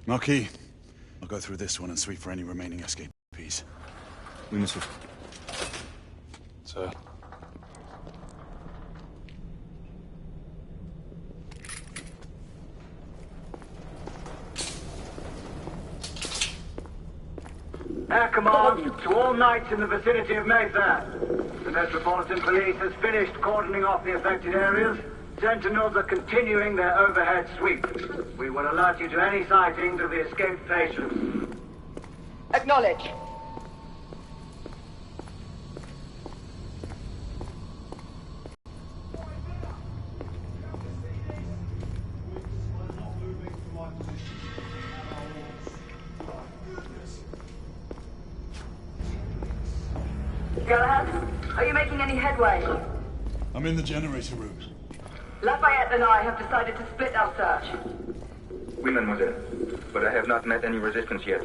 Marquis, I'll go through this one and sweep for any remaining escapees. Oui, monsieur. Sir. Air command to all knights in the vicinity of Mayfair. The Metropolitan Police has finished cordoning off the affected areas. Sentinels are continuing their overhead sweep. We will alert you to any sightings of the escaped patients. Acknowledge. Galahad, are you making any headway? I'm in the generator room. Lafayette and I have decided to split our search. Oui, mademoiselle. But I have not met any resistance yet.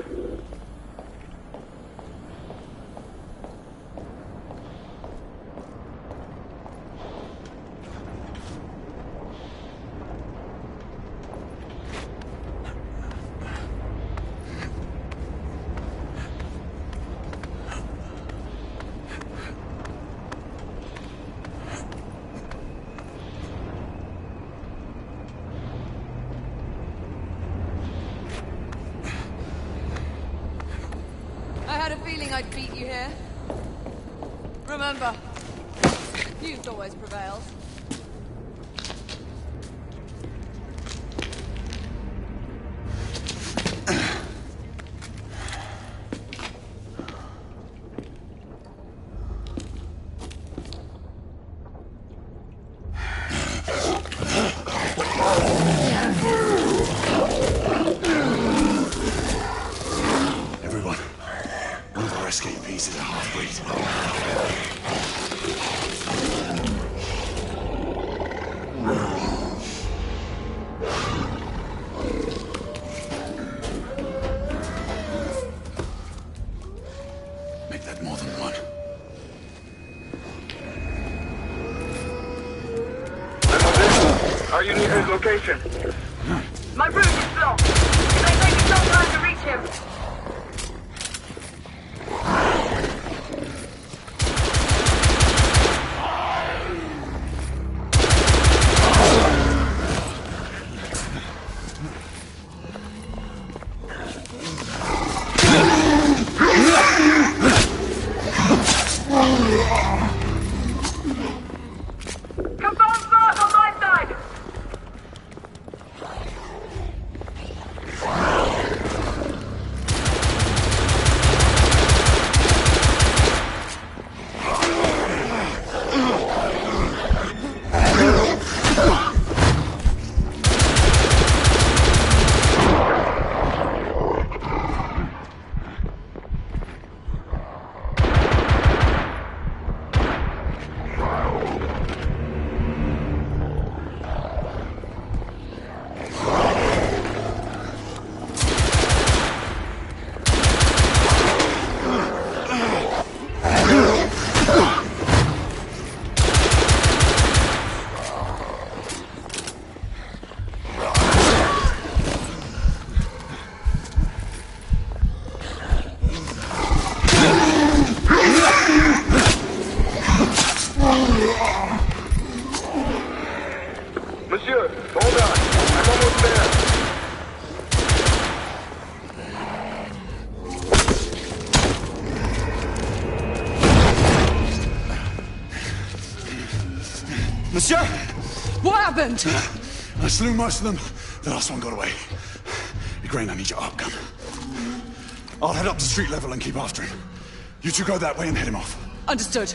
I'd beat you here. Remember, youth always prevails. Are you near his location? My route is blocked. It may take me some time to reach him. Monsieur, hold on. I'm almost there. Monsieur! What happened? I slew most of them. The last one got away. Igraine, I need your ARC gun. I'll head up to street level and keep after him. You two go that way and head him off. Understood.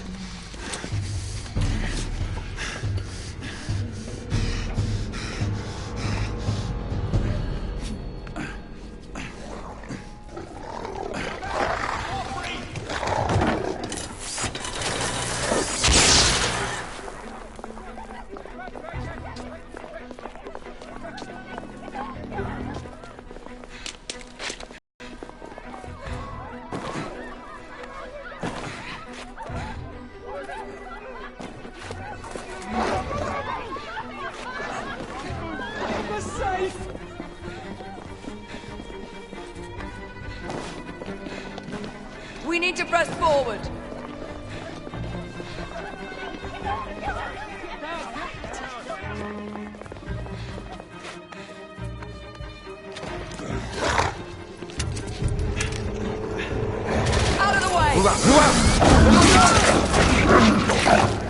need to press forward. Out of the way! Move out! Move out! Move out! Move out!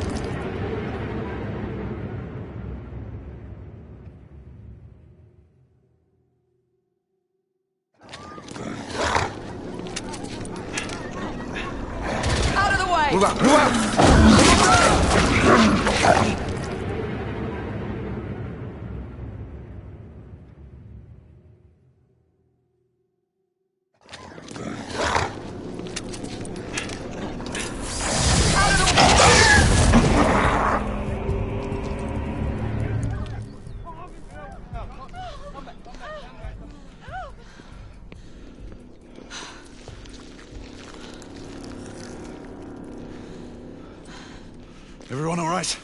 Everyone all right?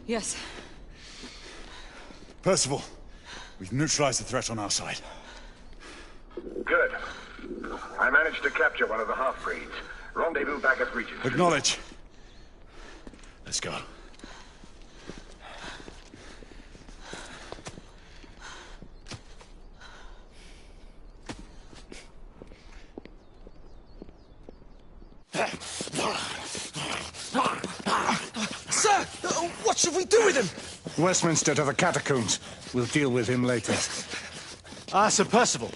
Yes. Percival, we've neutralized the threat on our side. Good. I managed to capture one of the half-breeds. Rendezvous back at Regent. Acknowledge. Let's go. Sir! What should we do with him? Westminster to the catacombs. We'll deal with him later. Ah, Sir Percival.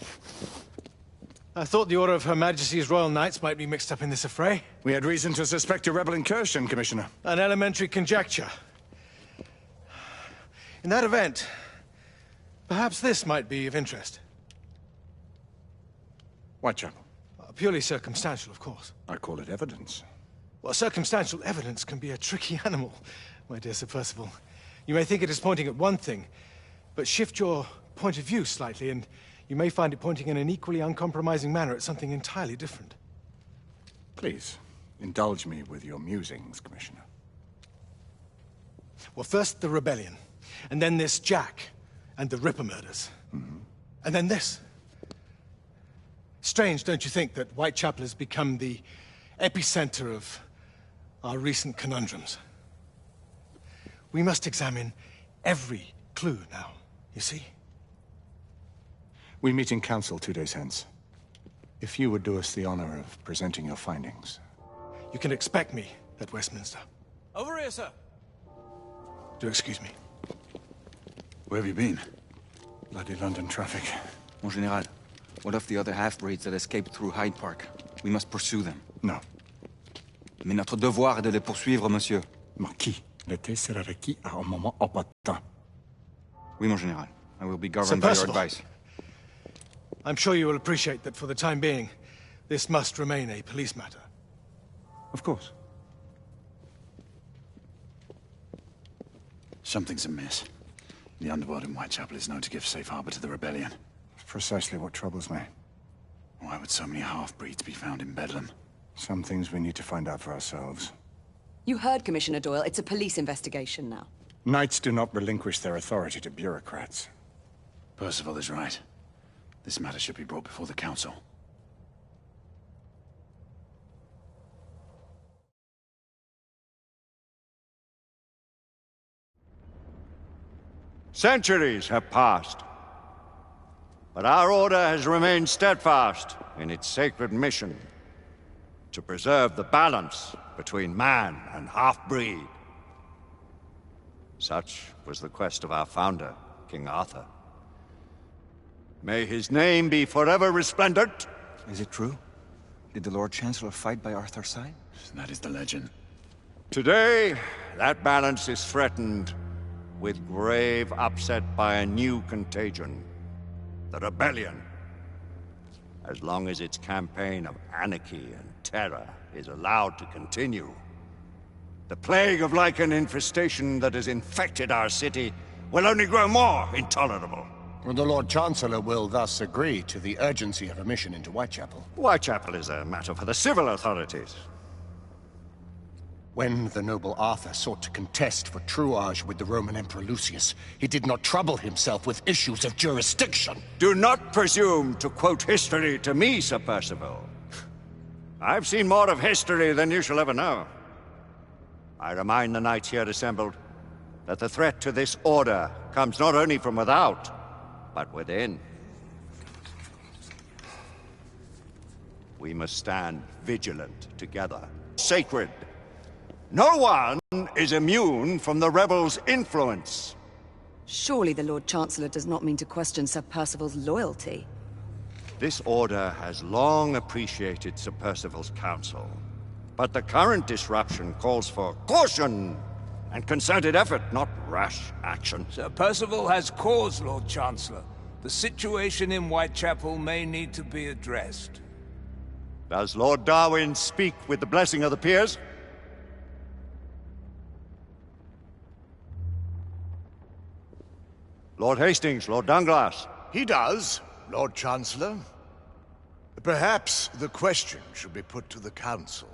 I thought the Order of Her Majesty's Royal Knights might be mixed up in this affray. We had reason to suspect a rebel incursion, Commissioner. An elementary conjecture. In that event, perhaps this might be of interest. Whitechapel. Purely circumstantial, of course. I call it evidence. Well, circumstantial evidence can be a tricky animal, my dear Sir Percival. You may think it is pointing at one thing, but shift your point of view slightly, and you may find it pointing in an equally uncompromising manner at something entirely different. Please, indulge me with your musings, Commissioner. Well, first the rebellion, and then this Jack, and the Ripper murders. And then this. Strange, don't you think, that Whitechapel has become the epicenter of our recent conundrums? We must examine every clue now, you see? We meet in council 2 days hence. If you would do us the honor of presenting your findings. You can expect me at Westminster. Over here, sir. Do excuse me. Where have you been? Bloody London traffic. Mon Général, what of the other half-breeds that escaped through Hyde Park? We must pursue them. No. Mais notre devoir est de les poursuivre, monsieur. Marquis, l'été sera requis à un moment opportun. Oui, mon Général. I will be governed by your advice. I'm sure you will appreciate that for the time being, this must remain a police matter. Of course. Something's amiss. The underworld in Whitechapel is known to give safe harbor to the rebellion. It's precisely what troubles me. Why would so many half-breeds be found in Bedlam? Some things we need to find out for ourselves. You heard Commissioner Doyle. It's a police investigation now. Knights do not relinquish their authority to bureaucrats. Percival is right. This matter should be brought before the council. Centuries have passed, but our order has remained steadfast in its sacred mission to preserve the balance between man and half-breed. Such was the quest of our founder, King Arthur. May his name be forever resplendent. Is it true? Did the Lord Chancellor fight by Arthur's side? That is the legend. Today, that balance is threatened with grave upset by a new contagion, the rebellion. As long as its campaign of anarchy and terror is allowed to continue, the plague of lichen infestation that has infected our city will only grow more intolerable. The Lord Chancellor will thus agree to the urgency of a mission into Whitechapel. Whitechapel is a matter for the civil authorities. When the noble Arthur sought to contest for truage with the Roman Emperor Lucius, he did not trouble himself with issues of jurisdiction. Do not presume to quote history to me, Sir Percival. I've seen more of history than you shall ever know. I remind the knights here assembled that the threat to this order comes not only from without, but within. We must stand vigilant together. Sacred. No one is immune from the rebels' influence. Surely the Lord Chancellor does not mean to question Sir Percival's loyalty. This order has long appreciated Sir Percival's counsel, but the current disruption calls for caution and concerted effort, not rash action. Sir Percival has cause, Lord Chancellor. The situation in Whitechapel may need to be addressed. Does Lord Darwin speak with the blessing of the peers? Lord Hastings, Lord Dunglass. He does, Lord Chancellor. Perhaps the question should be put to the Council.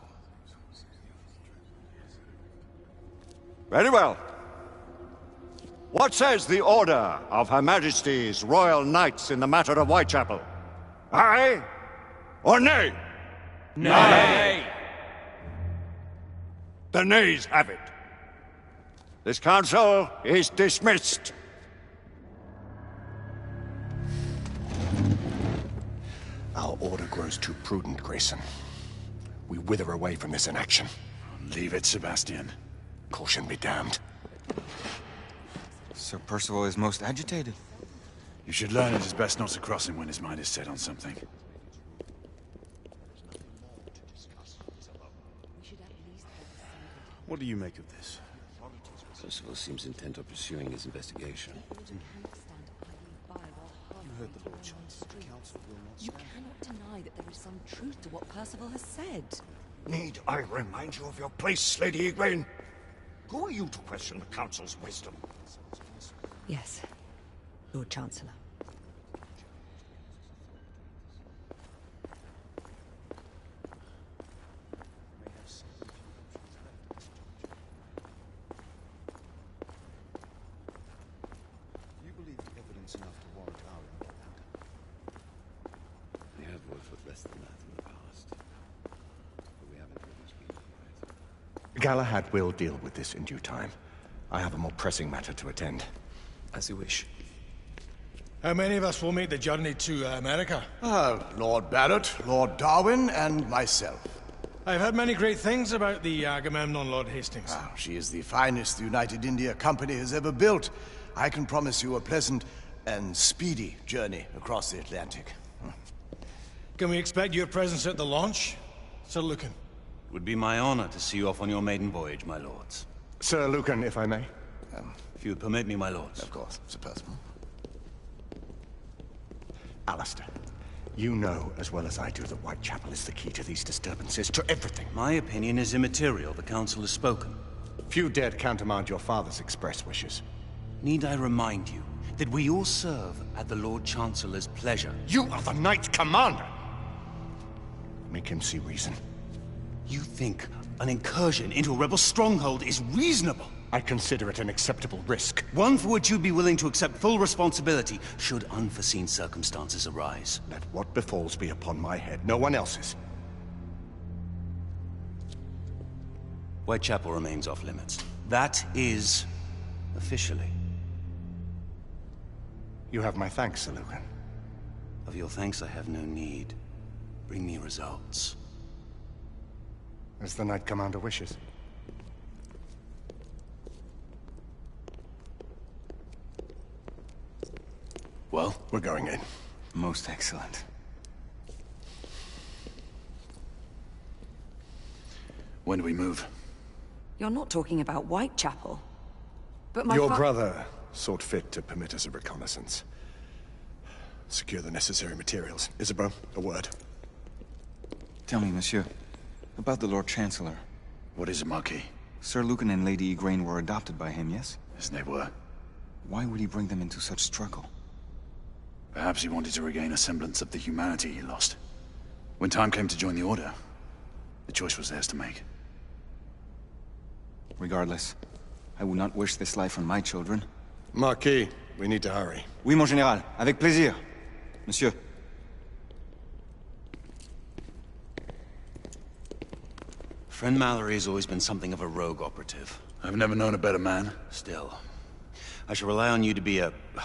Very well. What says the Order of Her Majesty's Royal Knights in the matter of Whitechapel? Aye or nay? Nay! The nays have it. This council is dismissed. Our order grows too prudent, Grayson. We wither away from this inaction. Leave it, Sebastian. Caution be damned. Sir Percival is most agitated. You should learn it is best not to cross him when his mind is set on something. What do you make of this? Percival seems intent on pursuing his investigation. You cannot deny that there is some truth to what Percival has said. Need I remind you of your place, Lady Egwene? Who are you to question the Council's wisdom? Yes, Lord Chancellor. You believe the evidence enough to warrant our involvement? We have worked with less than that in the past. But we haven't always been right. Galahad will deal with this in due time. I have a more pressing matter to attend. As you wish. How many of us will make the journey to America? Lord Barrett, Lord Darwin, and myself. I've heard many great things about the Agamemnon, Lord Hastings. She is the finest the United India Company has ever built. I can promise you a pleasant and speedy journey across the Atlantic. Can we expect your presence at the launch, Sir Lucan? It would be my honor to see you off on your maiden voyage, my lords. Sir Lucan, if I may. If you would permit me, my lords. Of course, Sir Percival. Alistair, you know as well as I do that Whitechapel is the key to these disturbances, to everything. My opinion is immaterial. The Council has spoken. Few dared countermand your father's express wishes. Need I remind you that we all serve at the Lord Chancellor's pleasure? You are the Knight Commander! Make him see reason. You think an incursion into a rebel stronghold is reasonable? I consider it an acceptable risk. One for which you'd be willing to accept full responsibility should unforeseen circumstances arise. Let what befalls be upon my head, no one else's. Whitechapel remains off limits. That is officially. You have my thanks, Sir Lucan. Of your thanks I have no need. Bring me results. As the Knight Commander wishes. Well, we're going in. Most excellent. When do we move? You're not talking about Whitechapel. But my Your brother sought fit to permit us a reconnaissance. Secure the necessary materials. Isabeau, a word. Tell me, monsieur, about the Lord Chancellor. What is it, Marquis? Sir Lucan and Lady Egwene were adopted by him, yes? Yes, they were. Why would he bring them into such struggle? Perhaps he wanted to regain a semblance of the humanity he lost. When time came to join the Order, the choice was theirs to make. Regardless, I would not wish this life on my children. Marquis, we need to hurry. Oui, mon général. Avec plaisir. Monsieur. Friend Mallory has always been something of a rogue operative. I've never known a better man. Still, I shall rely on you to be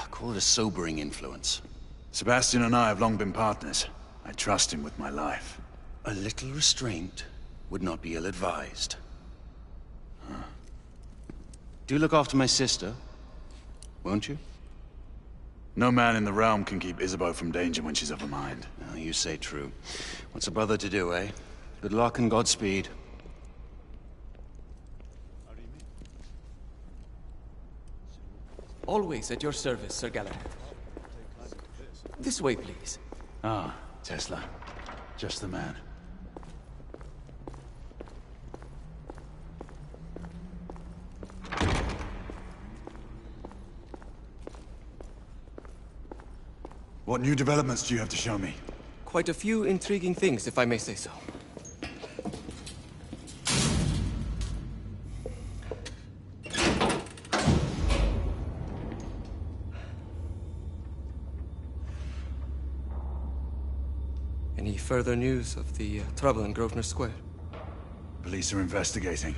call it a sobering influence. Sebastian and I have long been partners. I trust him with my life. A little restraint would not be ill-advised. Huh. Do look after my sister, won't you? No man in the realm can keep Isabeau from danger when she's of a mind. Oh, you say true. What's a brother to do, eh? Good luck and Godspeed. Always at your service, Sir Galahad. This way, please. Ah, Tesla. Just the man. What new developments do you have to show me? Quite a few intriguing things, if I may say so. Any further news of the trouble in Grosvenor Square? Police are investigating.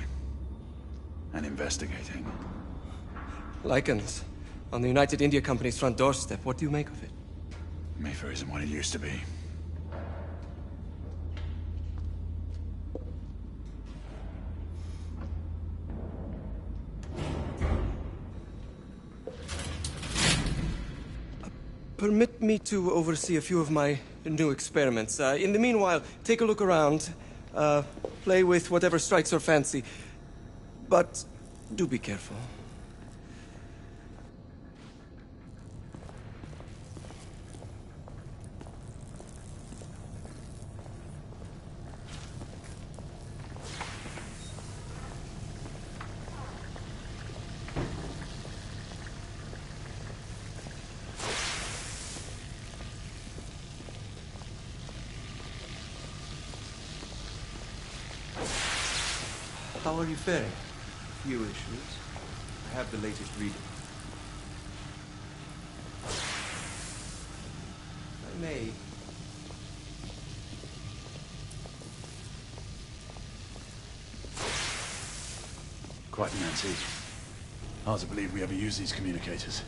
And investigating. Lycans. On the United India Company's front doorstep. What do you make of it? Mayfair isn't what it used to be. Permit me to oversee a few of my new experiments. In the meanwhile, take a look around. Play with whatever strikes your fancy. But do be careful. How are you faring? Few issues. I have the latest reading. I may. Quite an antique. Hard to believe we ever use these communicators.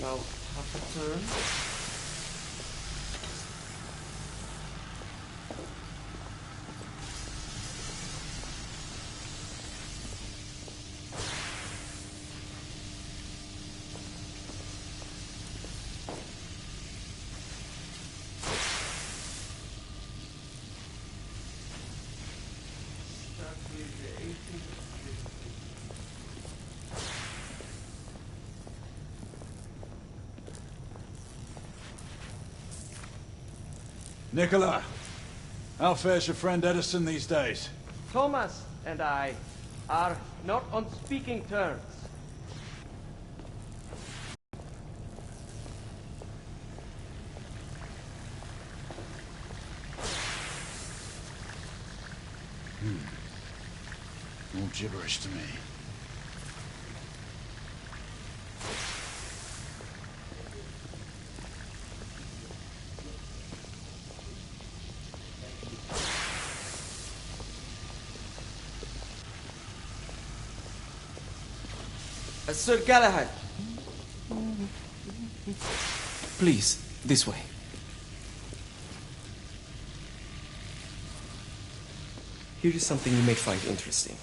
Now, half a turn. Start with the 18th. Nicola, how fares your friend Edison these days? Thomas and I are not on speaking terms. All gibberish to me. Sir Galahad. Please, this way. Here is something you may find interesting.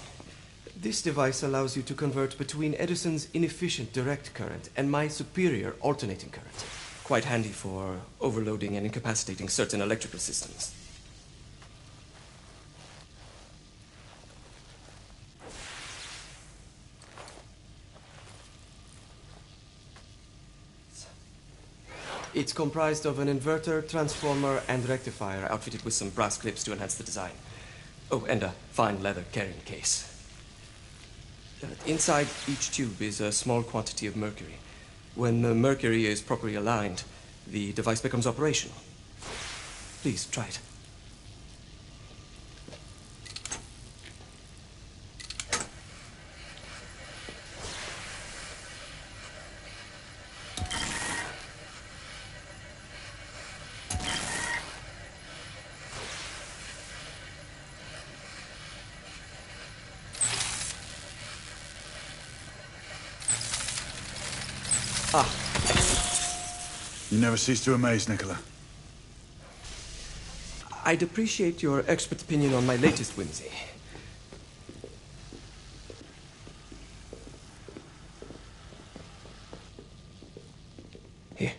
This device allows you to convert between Edison's inefficient direct current and my superior alternating current. Quite handy for overloading and incapacitating certain electrical systems. It's comprised of an inverter, transformer, and rectifier, outfitted with some brass clips to enhance the design. Oh, and a fine leather carrying case. Inside each tube is a small quantity of mercury. When the mercury is properly aligned, the device becomes operational. Please, try it. You never cease to amaze, Nicola. I'd appreciate your expert opinion on my latest whimsy. Here.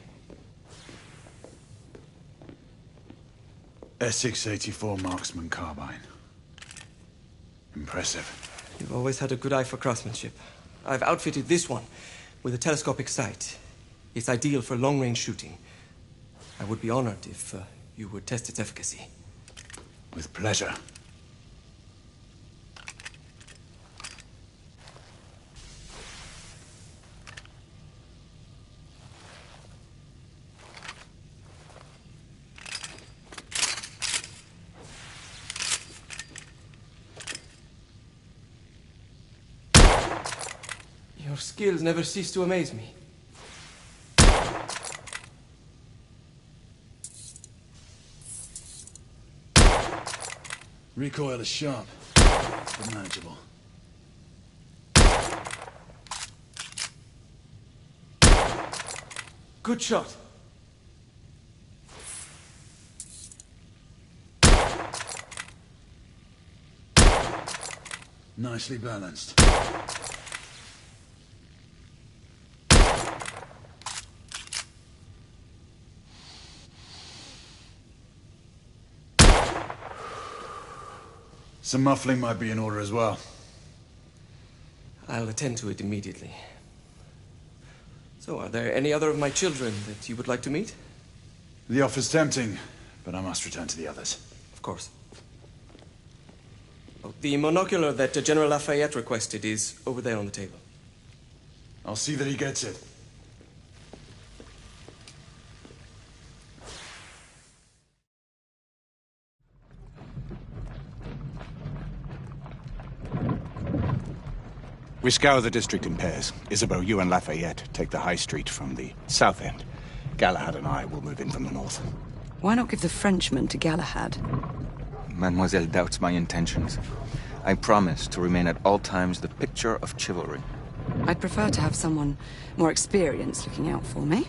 S684 marksman carbine. Impressive. You've always had a good eye for craftsmanship. I've outfitted this one with a telescopic sight. It's ideal for long-range shooting. I would be honored if you would test its efficacy. With pleasure. Your skills never cease to amaze me. Recoil is sharp, but manageable. Good shot. Nicely balanced. Some muffling might be in order as well. I'll attend to it immediately. So, are there any other of my children that you would like to meet? The offer's tempting, but I must return to the others. Of course. Oh, the monocular that General Lafayette requested is over there on the table. I'll see that he gets it. We scour the district in pairs. Isabeau, you and Lafayette take the high street from the south end. Galahad and I will move in from the north. Why not give the Frenchman to Galahad? Mademoiselle doubts my intentions. I promise to remain at all times the picture of chivalry. I'd prefer to have someone more experienced looking out for me.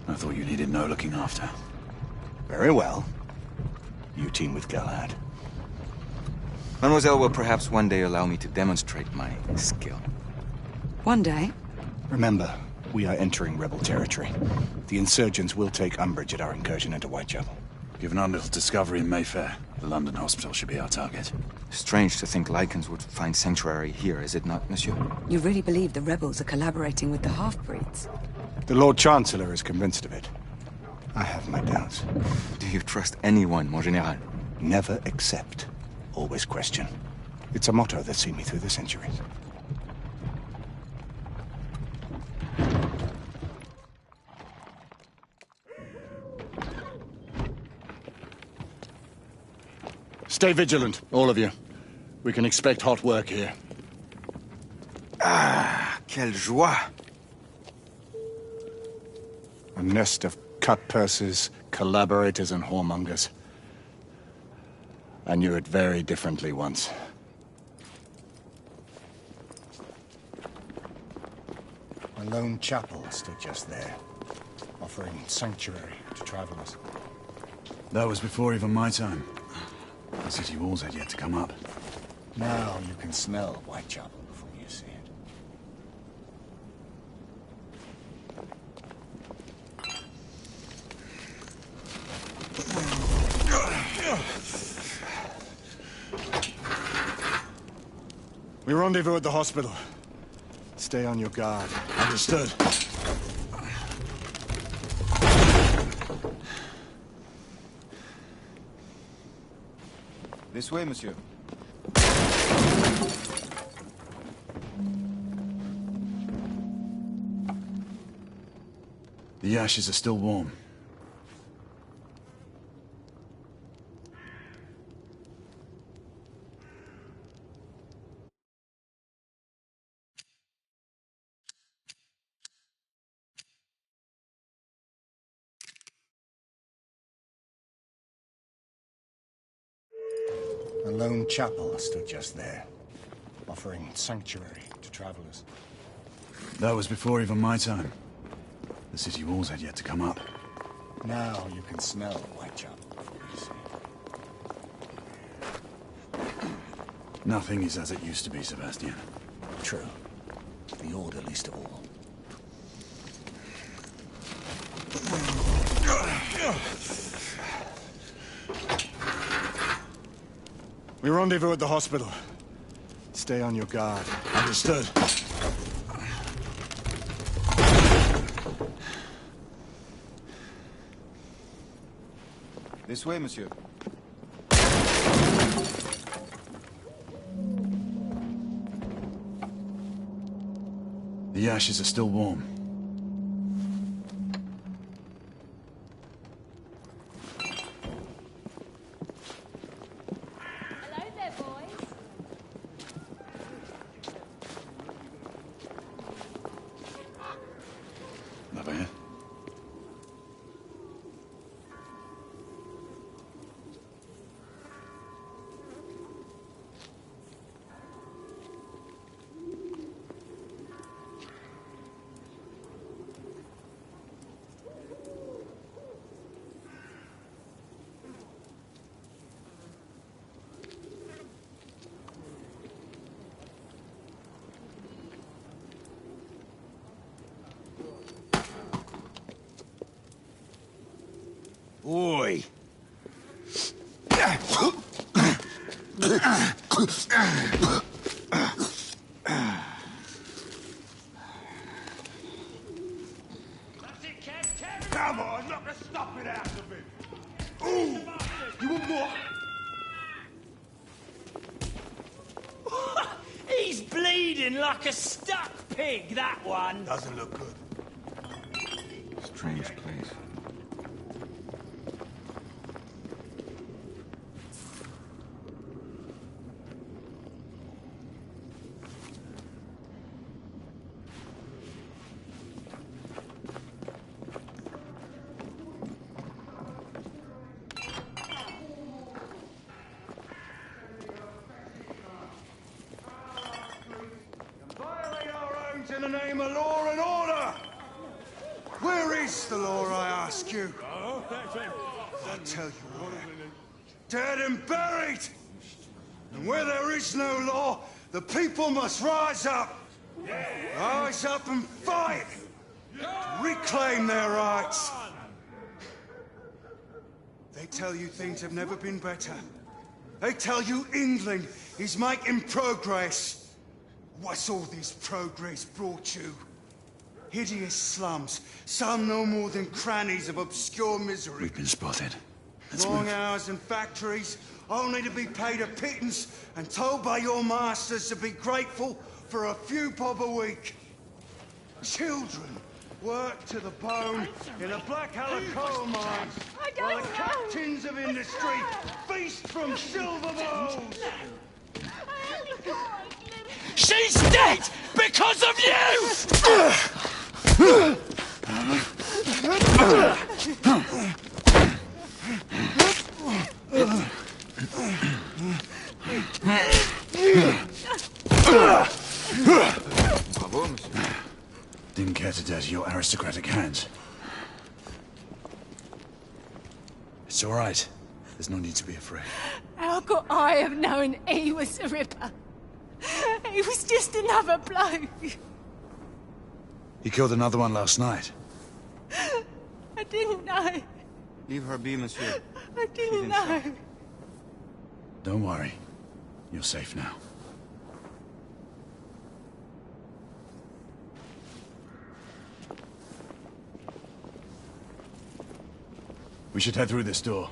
I thought you needed no looking after. Very well. You team with Galahad. Mademoiselle will perhaps one day allow me to demonstrate my skill. One day? Remember, we are entering rebel territory. The insurgents will take umbrage at our incursion into Whitechapel. Given our little discovery in Mayfair, the London hospital should be our target. Strange to think Lycans would find sanctuary here, is it not, monsieur? You really believe the rebels are collaborating with the half-breeds? The Lord Chancellor is convinced of it. I have my doubts. Do you trust anyone, mon général? Never accept. Always question. It's a motto that's seen me through the centuries. Stay vigilant, all of you. We can expect hot work here. Ah, quelle joie! A nest of cut-pursers, collaborators, and whoremongers. I knew it very differently once. A lone chapel stood just there, offering sanctuary to travelers. That was before even my time. The city walls had yet to come up. Now you can smell Whitechapel before you see it. We rendezvous at the hospital. Stay on your guard. Understood. This way, monsieur. The ashes are still warm. A lone chapel stood just there, offering sanctuary to travelers. That was before even my time. The city walls had yet to come up. Now you can smell Whitechapel, you see. Nothing is as it used to be, Sebastian. True. The Order least of all. We rendezvous at the hospital. Stay on your guard. Understood. This way, monsieur. The ashes are still warm. Hello there, boys. Over here. Oi! Come on, knock the stuffing out of him! Ooh! You want more? He's bleeding like a stuck pig, that one. Doesn't look good. Strange place. Violate our own in the name of law and order! Where is the law, I ask you? I'll tell you where. Dead and buried! And where there is no law, the people must rise up! Rise up and fight! To reclaim their rights! They tell you things have never been better. They tell you England is making progress. What's all this progress brought you? Hideous slums, some no more than crannies of obscure misery. We've been spotted. Let's Long move. hours in factories, only to be paid a pittance and told by your masters to be grateful for a few bob a week. Children work to the bone in the Black Halla coal mines, while the captains of industry feast from silver bowls. She's dead because of you! Bravo, monsieur. Didn't care to dirty your aristocratic hands. It's all right. There's no need to be afraid. How could I have known he was the Ripper? He was just another bloke. He killed another one last night. I didn't know. Leave her be, monsieur. I didn't know. Don't worry. You're safe now. We should head through this door.